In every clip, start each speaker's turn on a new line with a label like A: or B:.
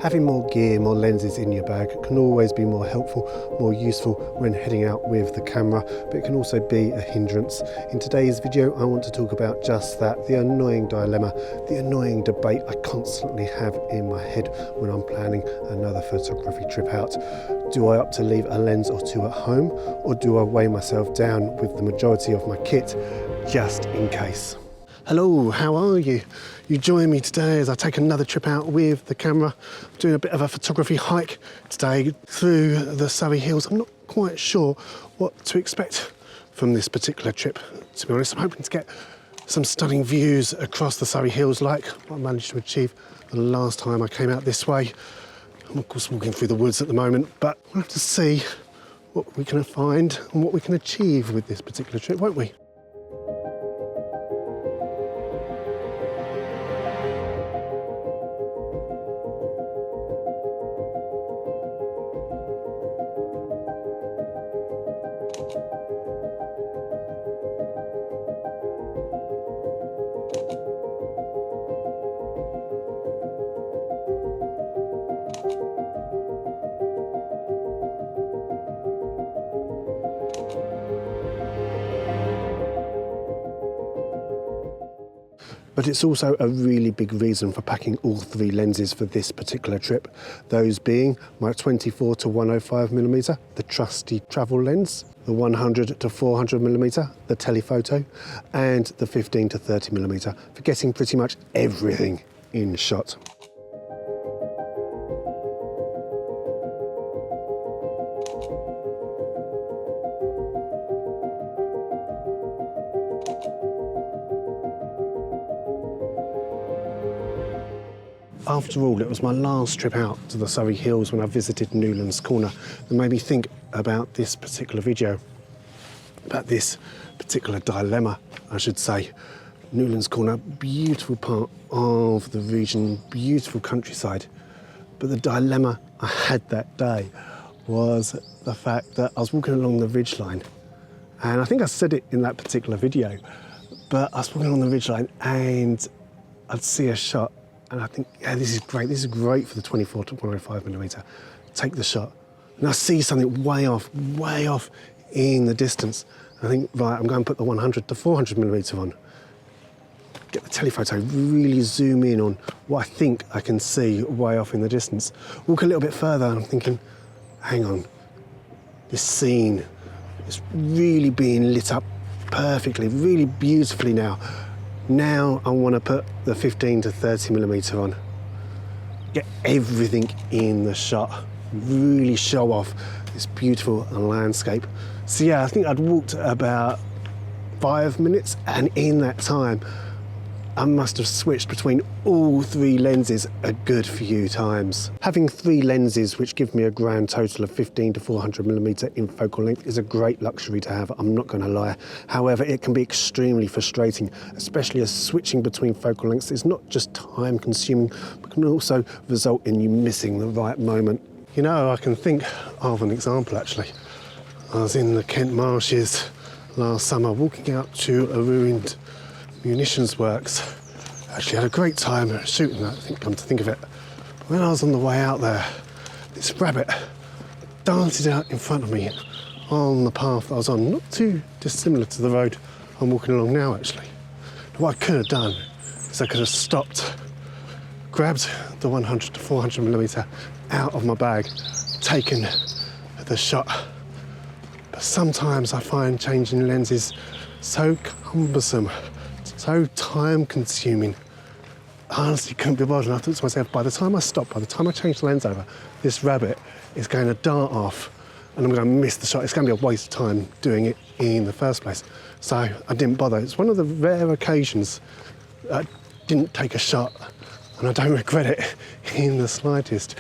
A: Having more gear, more lenses in your bag can always be more helpful, more useful when heading out with the camera, but it can also be a hindrance. In today's video, I want to talk about just that, the annoying dilemma, the annoying debate I constantly have in my head when I'm planning another photography trip out. Do I opt to leave a lens or two at home, or do I weigh myself down with the majority of my kit just in case? Hello, how are you? You join me today as I take another trip out with the camera. I'm doing a bit of a photography hike today through the Surrey Hills. I'm not quite sure what to expect from this particular trip, to be honest. I'm hoping to get some stunning views across the Surrey Hills like what I managed to achieve the last time I came out this way. I'm of course walking through the woods at the moment, but we'll have to see what we can find and what we can achieve with this particular trip, won't we? But it's also a really big reason for packing all three lenses for this particular trip. Those being my 24 to 105mm, the trusty travel lens, the 100 to 400mm, the telephoto, and the 15 to 30mm for getting pretty much everything in shot. After all, it was my last trip out to the Surrey Hills when I visited Newlands Corner that made me think about this particular video, about this particular dilemma, I should say. Newlands Corner, beautiful part of the region, beautiful countryside. But the dilemma I had that day was the fact that I was walking along the ridgeline, and I think I said it in that particular video, but I was walking along the ridgeline and I'd see a shot and I think, yeah, this is great for the 24 to 105mm. Take the shot. And I see something way off in the distance. I think, right, I'm going to put the 100 to 400mm on. Get the telephoto, really zoom in on what I think I can see way off in the distance. Walk a little bit further and I'm thinking, hang on, this scene is really being lit up perfectly, really beautifully now. Now I want to put the 15 to 30mm on. Get everything in the shot. Really show off this beautiful landscape. So yeah, I think I'd walked about 5 minutes, and in that time, I must have switched between all three lenses a good few times. Having three lenses which give me a grand total of 15 to 400mm in focal length is a great luxury to have, I'm not going to lie. However, it can be extremely frustrating, especially as switching between focal lengths is not just time consuming, but can also result in you missing the right moment. You know, I can think of an example actually. I was in the Kent marshes last summer walking out to a ruined munitions works. Actually had a great time shooting that, I think, come to think of it. When I was on the way out there, this rabbit darted out in front of me on the path I was on, not too dissimilar to the road I'm walking along now actually. What I could have done is I could have stopped, grabbed the 100 to 400mm out of my bag, taken the shot. But sometimes I find changing lenses so cumbersome, so time consuming. I honestly couldn't be bothered. And I thought to myself, by the time I stop, by the time I change the lens over, this rabbit is going to dart off and I'm going to miss the shot. It's going to be a waste of time doing it in the first place. So I didn't bother. It's one of the rare occasions I didn't take a shot, and I don't regret it in the slightest.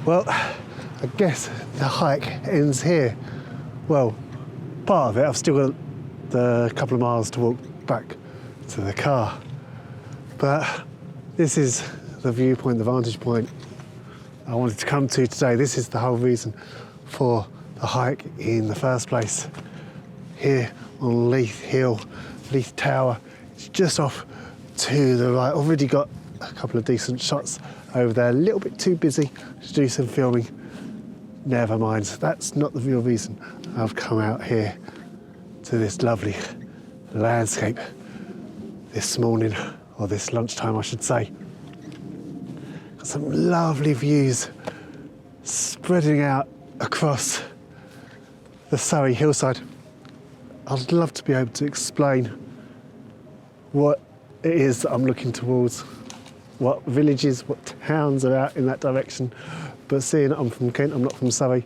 A: Well, I guess the hike ends here. Well, part of it. I've still got the couple of miles to walk back to the car. But this is the viewpoint, the vantage point I wanted to come to today. This is the whole reason for the hike in the first place. Here on Leith Hill, Leith Tower, it's just off to the right. Already got a couple of decent shots over there. A little bit too busy to do some filming. Never mind, that's not the real reason I've come out here to this lovely landscape this morning, or this lunchtime I should say. Got some lovely views spreading out across the Surrey hillside. I'd love to be able to explain what it is that I'm looking towards, what villages, what towns are out in that direction. But seeing I'm from Kent, I'm not from Surrey,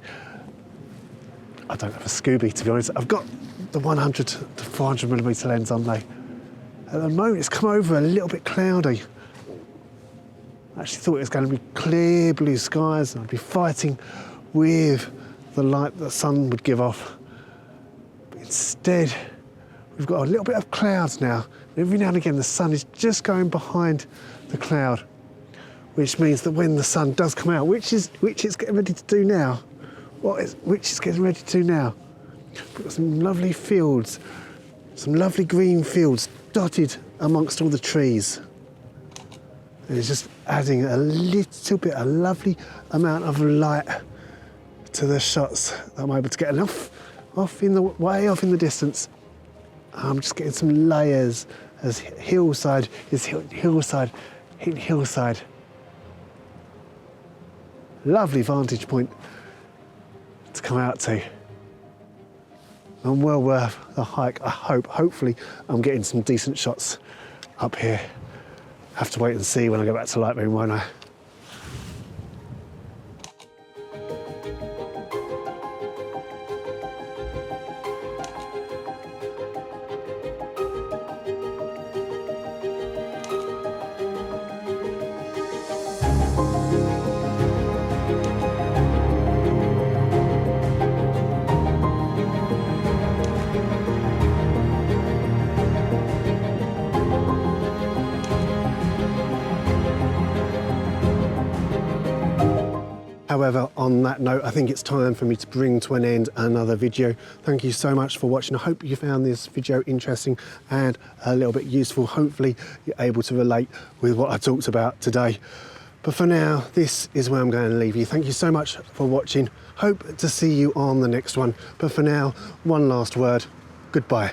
A: I don't have a Scooby, to be honest. I've got the 100 to 400mm lens on though. At the moment it's come over a little bit cloudy. I actually thought it was going to be clear blue skies and I'd be fighting with the light the sun would give off. But instead, we've got a little bit of clouds now. Every now and again the sun is just going behind the cloud, which means that when the sun does come out, which it's getting ready to do now, which is getting ready to do now, we've got some lovely fields, some lovely green fields dotted amongst all the trees. And it's just adding a little bit, a lovely amount of light to the shots that I'm able to get enough way off in the distance. I'm just getting some layers as hillside is hillside hitting hillside. Lovely vantage point to come out to. And well worth the hike, I hope. Hopefully I'm getting some decent shots up here. Have to wait and see when I go back to Lightroom, won't I? However, on that note, I think it's time for me to bring to an end another video. Thank you so much for watching. I hope you found this video interesting and a little bit useful. Hopefully you're able to relate with what I talked about today. But for now, this is where I'm going to leave you. Thank you so much for watching. Hope to see you on the next one. But for now, one last word. Goodbye.